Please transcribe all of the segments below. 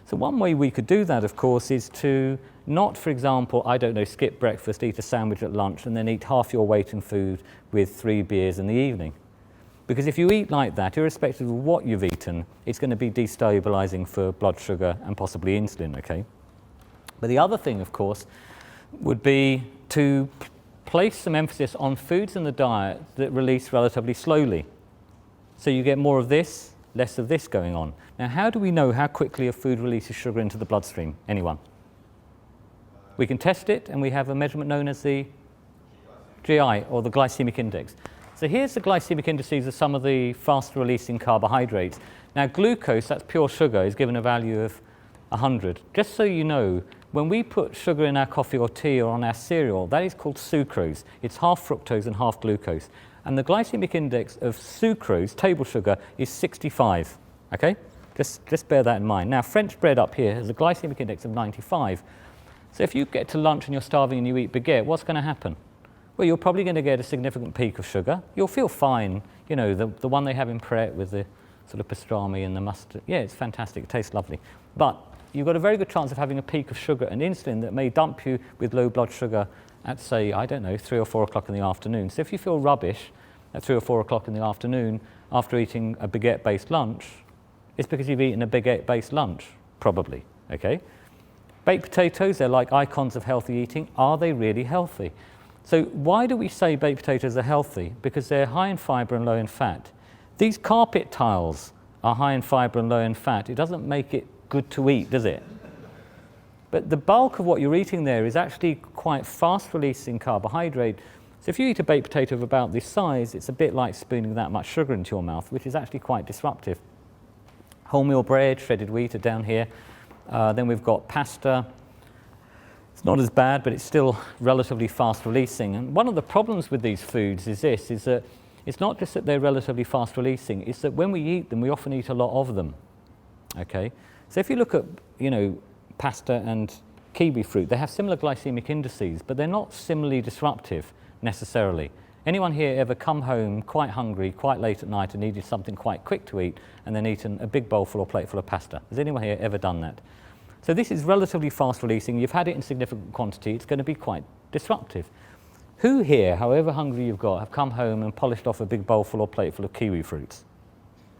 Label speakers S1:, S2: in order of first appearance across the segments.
S1: So one way we could do that, of course, is to not, for example, I don't know, skip breakfast, eat a sandwich at lunch, and then eat half your weight in food with 3 beers in the evening. Because if you eat like that, irrespective of what you've eaten, it's going to be destabilizing for blood sugar and possibly insulin, okay? But the other thing, of course, would be to place some emphasis on foods in the diet that release relatively slowly. So you get more of this, less of this going on. Now, how do we know how quickly a food releases sugar into the bloodstream? Anyone? We can test it, and we have a measurement known as the GI, or the glycemic index. So here's the glycemic indices of some of the faster releasing carbohydrates. Now, glucose, that's pure sugar, is given a value of 100. Just so you know, when we put sugar in our coffee or tea or on our cereal, that is called sucrose. It's half fructose and half glucose. And the glycemic index of sucrose, table sugar, is 65, okay? Just bear that in mind. Now, French bread up here has a glycemic index of 95. So if you get to lunch and you're starving and you eat baguette, what's going to happen? Well, you're probably going to get a significant peak of sugar. You'll feel fine, you know, the one they have in Pret with the sort of pastrami and the mustard. Yeah, it's fantastic, it tastes lovely. But you've got a very good chance of having a peak of sugar and insulin that may dump you with low blood sugar at, say, I don't know, 3 or 4 o'clock in the afternoon. So if you feel rubbish at 3 or 4 o'clock in the afternoon after eating a baguette-based lunch, it's because you've eaten a baguette-based lunch, probably, okay? Baked potatoes, they're like icons of healthy eating. Are they really healthy? So why do we say baked potatoes are healthy? Because they're high in fiber and low in fat. These carpet tiles are high in fiber and low in fat. It doesn't make it good to eat, does it? But the bulk of what you're eating there is actually quite fast-releasing carbohydrate. So if you eat a baked potato of about this size, it's a bit like spooning that much sugar into your mouth, which is actually quite disruptive. Wholemeal bread, shredded wheat are down here. Then we've got pasta. It's not as bad, but it's still relatively fast-releasing. And one of the problems with these foods is that it's not just that they're relatively fast-releasing, it's that when we eat them, we often eat a lot of them, okay? So if you look at, you know, pasta and kiwi fruit, they have similar glycemic indices, but they're not similarly disruptive necessarily. Anyone here ever come home quite hungry, quite late at night and needed something quite quick to eat and then eaten a big bowlful or plateful of pasta? Has anyone here ever done that? So this is relatively fast releasing. You've had it in significant quantity. It's going to be quite disruptive. Who here, however hungry you've got, have come home and polished off a big bowlful or plateful of kiwi fruits?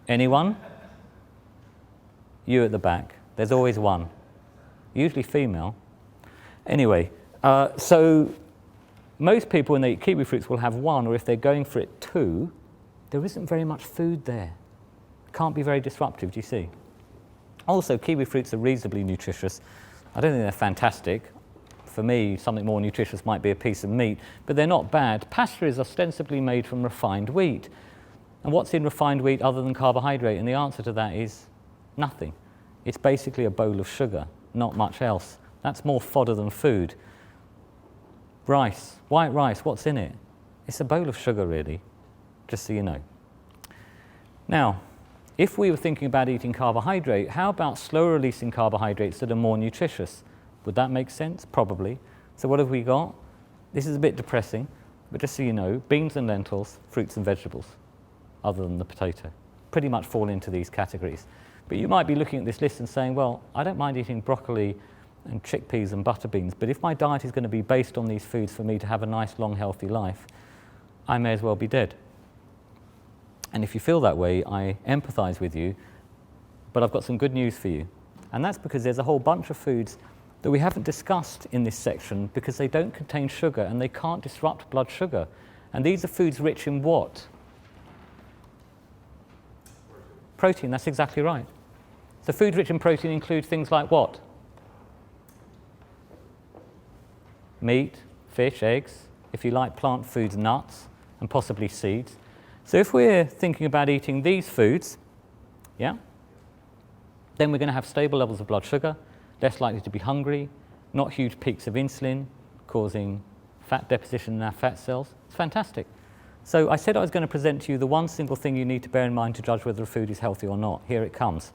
S1: Anyone? You at the back. There's always one. Usually female. Anyway, so most people when they eat kiwi fruits will have one, or if they're going for it, 2. There isn't very much food there. Can't be very disruptive, do you see? Also, kiwi fruits are reasonably nutritious. I don't think they're fantastic. For me, something more nutritious might be a piece of meat, but they're not bad. Pasta is ostensibly made from refined wheat. And what's in refined wheat other than carbohydrate? And the answer to that is nothing. It's basically a bowl of sugar, not much else. That's more fodder than food. Rice, white rice, what's in it? It's a bowl of sugar, really, just so you know. Now, if we were thinking about eating carbohydrate, how about slow-releasing carbohydrates that are more nutritious? Would that make sense? Probably. So what have we got? This is a bit depressing, but just so you know, beans and lentils, fruits and vegetables, other than the potato, pretty much fall into these categories. But you might be looking at this list and saying, well, I don't mind eating broccoli and chickpeas and butter beans, but if my diet is going to be based on these foods for me to have a nice, long, healthy life, I may as well be dead. And if you feel that way, I empathize with you, but I've got some good news for you. And that's because there's a whole bunch of foods that we haven't discussed in this section because they don't contain sugar and they can't disrupt blood sugar. And these are foods rich in what? Protein, that's exactly right. So foods rich in protein include things like what? Meat, fish, eggs, if you like plant foods, nuts, and possibly seeds. So if we're thinking about eating these foods, yeah, then we're going to have stable levels of blood sugar, less likely to be hungry, not huge peaks of insulin, causing fat deposition in our fat cells. It's fantastic. So I said I was going to present to you the one single thing you need to bear in mind to judge whether a food is healthy or not. Here it comes.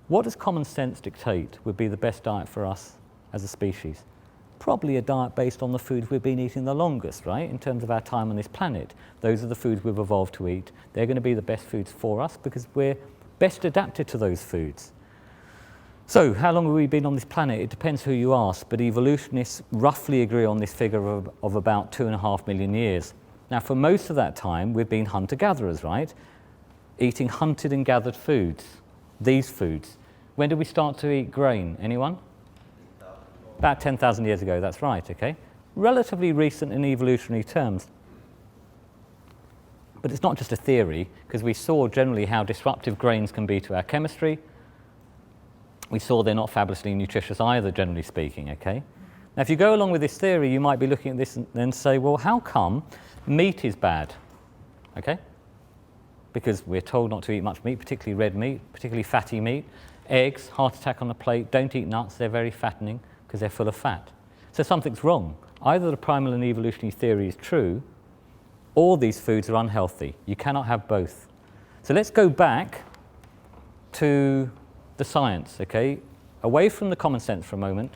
S1: What does common sense dictate would be the best diet for us as a species? Probably a diet based on the foods we've been eating the longest, right, in terms of our time on this planet. Those are the foods we've evolved to eat. They're going to be the best foods for us because we're best adapted to those foods. So how long have we been on this planet? It depends who you ask, but evolutionists roughly agree on this figure of about 2.5 million years. Now, for most of that time, we've been hunter-gatherers, right? Eating hunted and gathered foods, these foods. When did we start to eat grain? Anyone? About 10,000 years ago, that's right, okay? Relatively recent in evolutionary terms. But it's not just a theory, because we saw generally how disruptive grains can be to our chemistry. We saw they're not fabulously nutritious either, generally speaking, okay? Now, if you go along with this theory, you might be looking at this and then say, well, how come meat is bad, okay? Because we're told not to eat much meat, particularly red meat, particularly fatty meat. Eggs, heart attack on the plate, don't eat nuts, they're very fattening because they're full of fat. So something's wrong. Either the primal and evolutionary theory is true, or these foods are unhealthy. You cannot have both. So let's go back to the science, okay? Away from the common sense for a moment,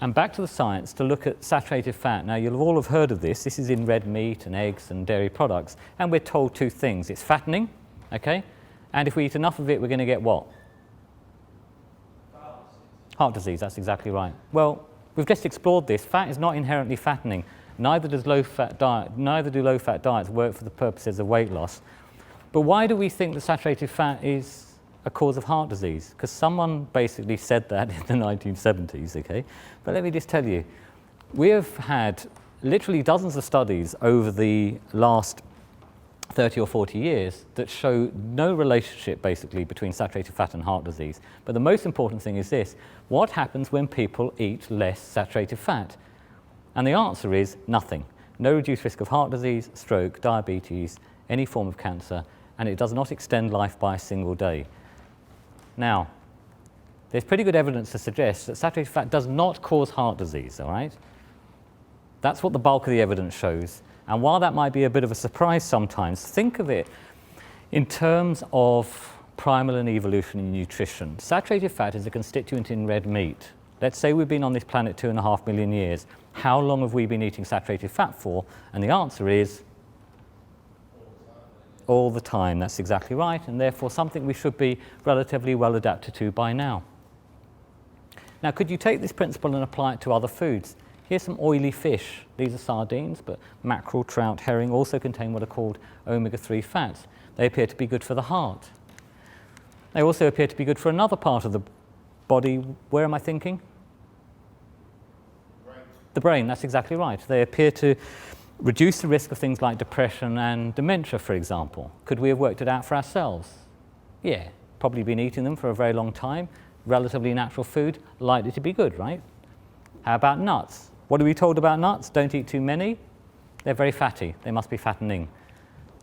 S1: and back to the science to look at saturated fat. Now, you'll all have heard of this. This is in red meat and eggs and dairy products. And we're told two things. It's fattening, okay? And if we eat enough of it, we're going to get what? Heart disease, that's exactly right. Well, we've just explored this. Fat is not inherently fattening. Neither do low-fat diets work for the purposes of weight loss. But why do we think that saturated fat is a cause of heart disease? Because someone basically said that in the 1970s, okay? But let me just tell you, we have had literally dozens of studies over the last 30 or 40 years that show no relationship, basically, between saturated fat and heart disease. But the most important thing is this: what happens when people eat less saturated fat? And the answer is nothing. No reduced risk of heart disease, stroke, diabetes, any form of cancer, and it does not extend life by a single day. Now, there's pretty good evidence to suggest that saturated fat does not cause heart disease, all right? That's what the bulk of the evidence shows. And while that might be a bit of a surprise sometimes, think of it in terms of primal and evolutionary nutrition. Saturated fat is a constituent in red meat. Let's say we've been on this planet 2.5 million years. How long have we been eating saturated fat for? And the answer is all the time. That's exactly right, and therefore something we should be relatively well adapted to by now. Now, could you take this principle and apply it to other foods? Here's some oily fish. These are sardines, but mackerel, trout, herring also contain what are called omega-3 fats. They appear to be good for the heart. They also appear to be good for another part of the body. Where am I thinking? The brain, that's exactly right. They appear to reduce the risk of things like depression and dementia, for example. Could we have worked it out for ourselves? Yeah, probably been eating them for a very long time. Relatively natural food, likely to be good, right? How about nuts? What are we told about nuts? Don't eat too many. They're very fatty. They must be fattening.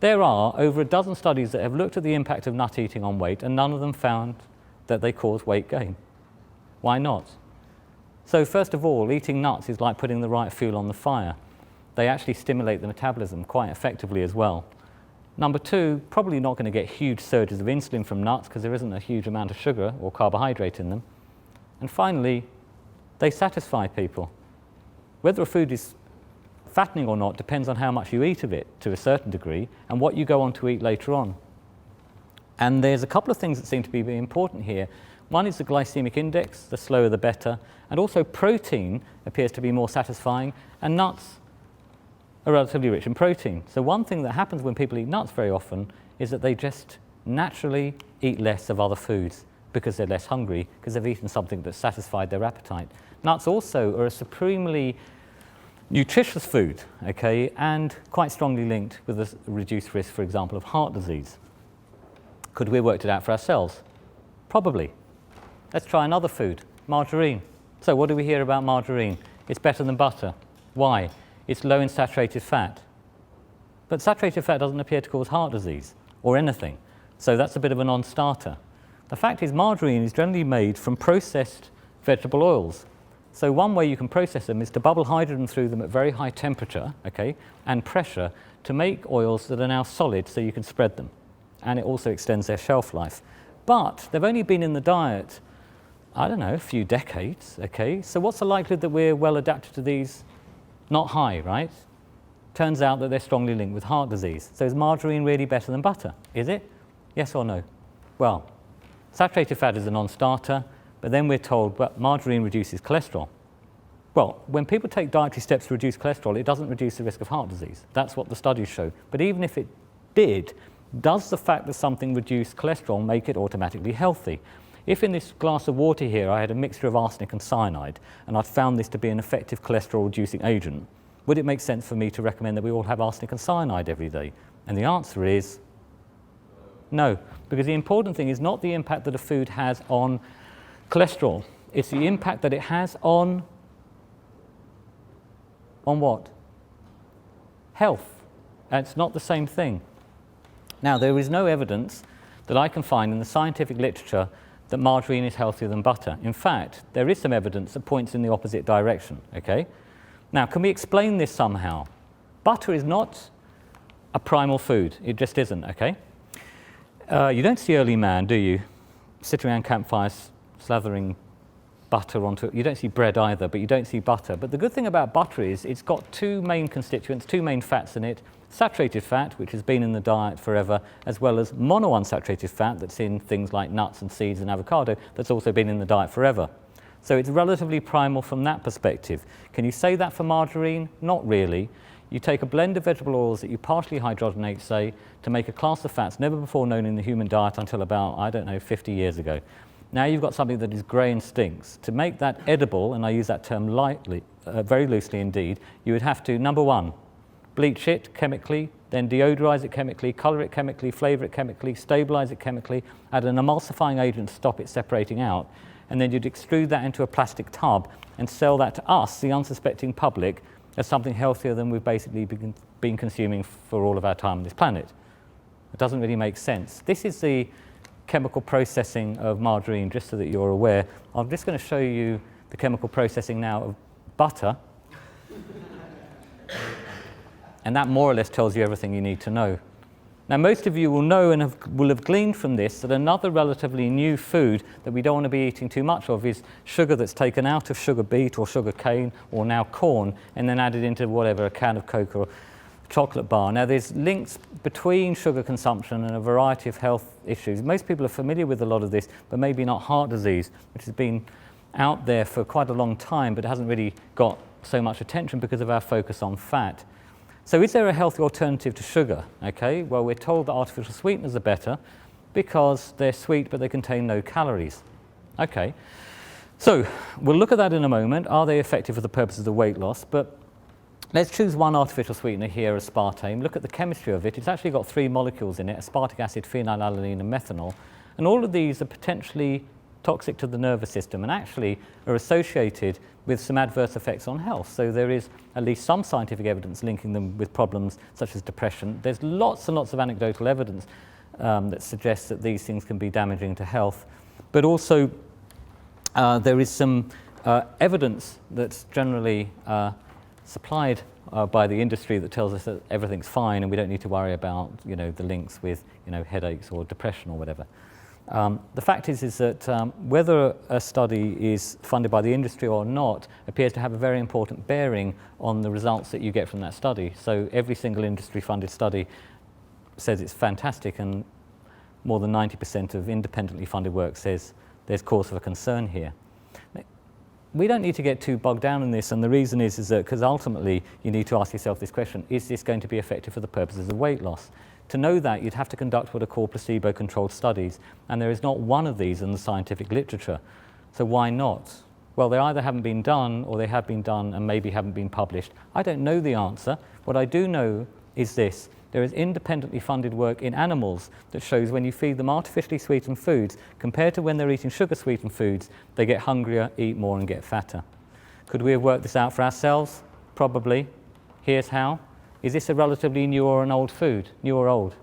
S1: There are over a dozen studies that have looked at the impact of nut eating on weight, and none of them found that they cause weight gain. Why not? So first of all, eating nuts is like putting the right fuel on the fire. They actually stimulate the metabolism quite effectively as well. Number two, probably not going to get huge surges of insulin from nuts because there isn't a huge amount of sugar or carbohydrate in them. And finally, they satisfy people. Whether a food is fattening or not depends on how much you eat of it to a certain degree and what you go on to eat later on. And there's a couple of things that seem to be very important here. One is the glycemic index, the slower the better, and also protein appears to be more satisfying, and nuts are relatively rich in protein. So one thing that happens when people eat nuts very often is that they just naturally eat less of other foods because they're less hungry, because they've eaten something that satisfied their appetite. Nuts also are a supremely nutritious food, okay, and quite strongly linked with a reduced risk, for example, of heart disease. Could we have worked it out for ourselves? Probably. Let's try another food, margarine. So what do we hear about margarine? It's better than butter. Why? It's low in saturated fat. But saturated fat doesn't appear to cause heart disease or anything. So that's a bit of a non-starter. The fact is margarine is generally made from processed vegetable oils. So one way you can process them is to bubble hydrogen through them at very high temperature, okay, and pressure to make oils that are now solid so you can spread them. And it also extends their shelf life. But they've only been in the diet, I don't know, a few decades, okay? So what's the likelihood that we're well adapted to these? Not high, right? Turns out that they're strongly linked with heart disease. So is margarine really better than butter? Is it? Yes or no? Well, Saturated fat is a non-starter, but then we're told, well, margarine reduces cholesterol. Well, when people take dietary steps to reduce cholesterol, it doesn't reduce the risk of heart disease. That's what the studies show. But even if it did, does the fact that something reduced cholesterol make it automatically healthy? If in this glass of water here I had a mixture of arsenic and cyanide, and I'd found this to be an effective cholesterol-reducing agent, would it make sense for me to recommend that we all have arsenic and cyanide every day? And the answer is no, because the important thing is not the impact that a food has on cholesterol, it's the impact that it has on what? Health. And it's not the same thing. Now, there is no evidence that I can find in the scientific literature that margarine is healthier than butter. In fact, there is some evidence that points in the opposite direction, okay? Now, can we explain this somehow? Butter is not a primal food. It just isn't, okay? You don't see early man, do you? Sitting around campfires, slathering butter onto it. You don't see bread either, but you don't see butter. But the good thing about butter is it's got two main constituents, two main fats in it. Saturated fat, which has been in the diet forever, as well as monounsaturated fat that's in things like nuts and seeds and avocado that's also been in the diet forever. So it's relatively primal from that perspective. Can you say that for margarine? Not really. You take a blend of vegetable oils that you partially hydrogenate, say, to make a class of fats never before known in the human diet until about, I don't know, 50 years ago. Now you've got something that is grey and stinks. To make that edible, and I use that term lightly, very loosely indeed, you would have to, number one, bleach it chemically, then deodorize it chemically, colour it chemically, flavour it chemically, stabilise it chemically, add an emulsifying agent to stop it separating out, and then you'd extrude that into a plastic tub and sell that to us, the unsuspecting public, as something healthier than we've basically been consuming for all of our time on this planet. It doesn't really make sense. This is the chemical processing of margarine, just so that you're aware. I'm just going to show you the chemical processing now of butter. And that more or less tells you everything you need to know. Now, most of you will know and will have gleaned from this that another relatively new food that we don't want to be eating too much of is sugar that's taken out of sugar beet or sugar cane or now corn and then added into whatever, a can of Coke or a chocolate bar. Now, there's links between sugar consumption and a variety of health issues. Most people are familiar with a lot of this, but maybe not heart disease, which has been out there for quite a long time, but hasn't really got so much attention because of our focus on fat. So is there a healthy alternative to sugar? Okay, well, we're told that artificial sweeteners are better because they're sweet but they contain no calories. Okay, so we'll look at that in a moment. Are they effective for the purposes of weight loss? But let's choose one artificial sweetener here, aspartame. Look at the chemistry of it. It's actually got 3 molecules in it, aspartic acid, phenylalanine and methanol. And all of these are potentially toxic to the nervous system and actually are associated with some adverse effects on health. So there is at least some scientific evidence linking them with problems such as depression. There's lots and lots of anecdotal evidence that suggests that these things can be damaging to health. But also there is some evidence that's generally supplied by the industry that tells us that everything's fine and we don't need to worry about, you know, the links with, you know, headaches or depression or whatever. The fact is that whether a study is funded by the industry or not appears to have a very important bearing on the results that you get from that study. So every single industry-funded study says it's fantastic, and more than 90% of independently funded work says there's cause for concern here. We don't need to get too bogged down in this, and the reason is that because ultimately you need to ask yourself this question: is this going to be effective for the purposes of weight loss? To know that, you'd have to conduct what are called placebo-controlled studies, and there is not one of these in the scientific literature. So why not? Well, they either haven't been done, or they have been done and maybe haven't been published. I don't know the answer. What I do know is this: there is independently funded work in animals that shows when you feed them artificially sweetened foods, compared to when they're eating sugar-sweetened foods, they get hungrier, eat more, and get fatter. Could we have worked this out for ourselves? Probably. Here's how. Is this a relatively new or an old food? New or old?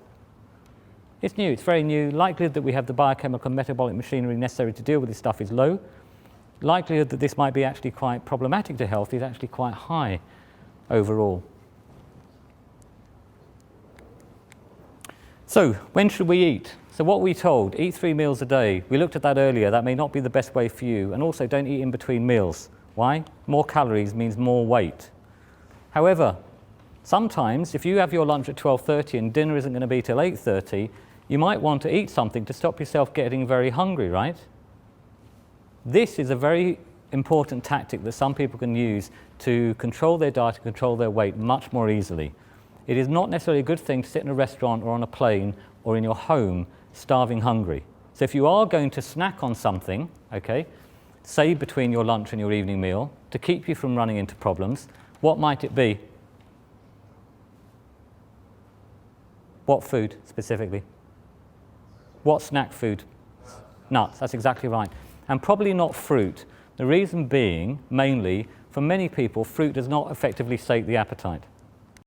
S1: It's new, it's very new. Likelihood that we have the biochemical and metabolic machinery necessary to deal with this stuff is low. Likelihood that this might be actually quite problematic to health is actually quite high overall. So, when should we eat? So what were we told? Eat 3 meals a day. We looked at that earlier. That may not be the best way for you. And also, don't eat in between meals. Why? More calories means more weight. However, sometimes, if you have your lunch at 12:30 and dinner isn't going to be till 8:30, you might want to eat something to stop yourself getting very hungry, right? This is a very important tactic that some people can use to control their diet and control their weight much more easily. It is not necessarily a good thing to sit in a restaurant or on a plane or in your home starving hungry. So if you are going to snack on something, okay, say between your lunch and your evening meal, to keep you from running into problems, what might it be? What food specifically? What snack food? Nuts, that's exactly right. And probably not fruit. The reason being, mainly, for many people, fruit does not effectively sate the appetite.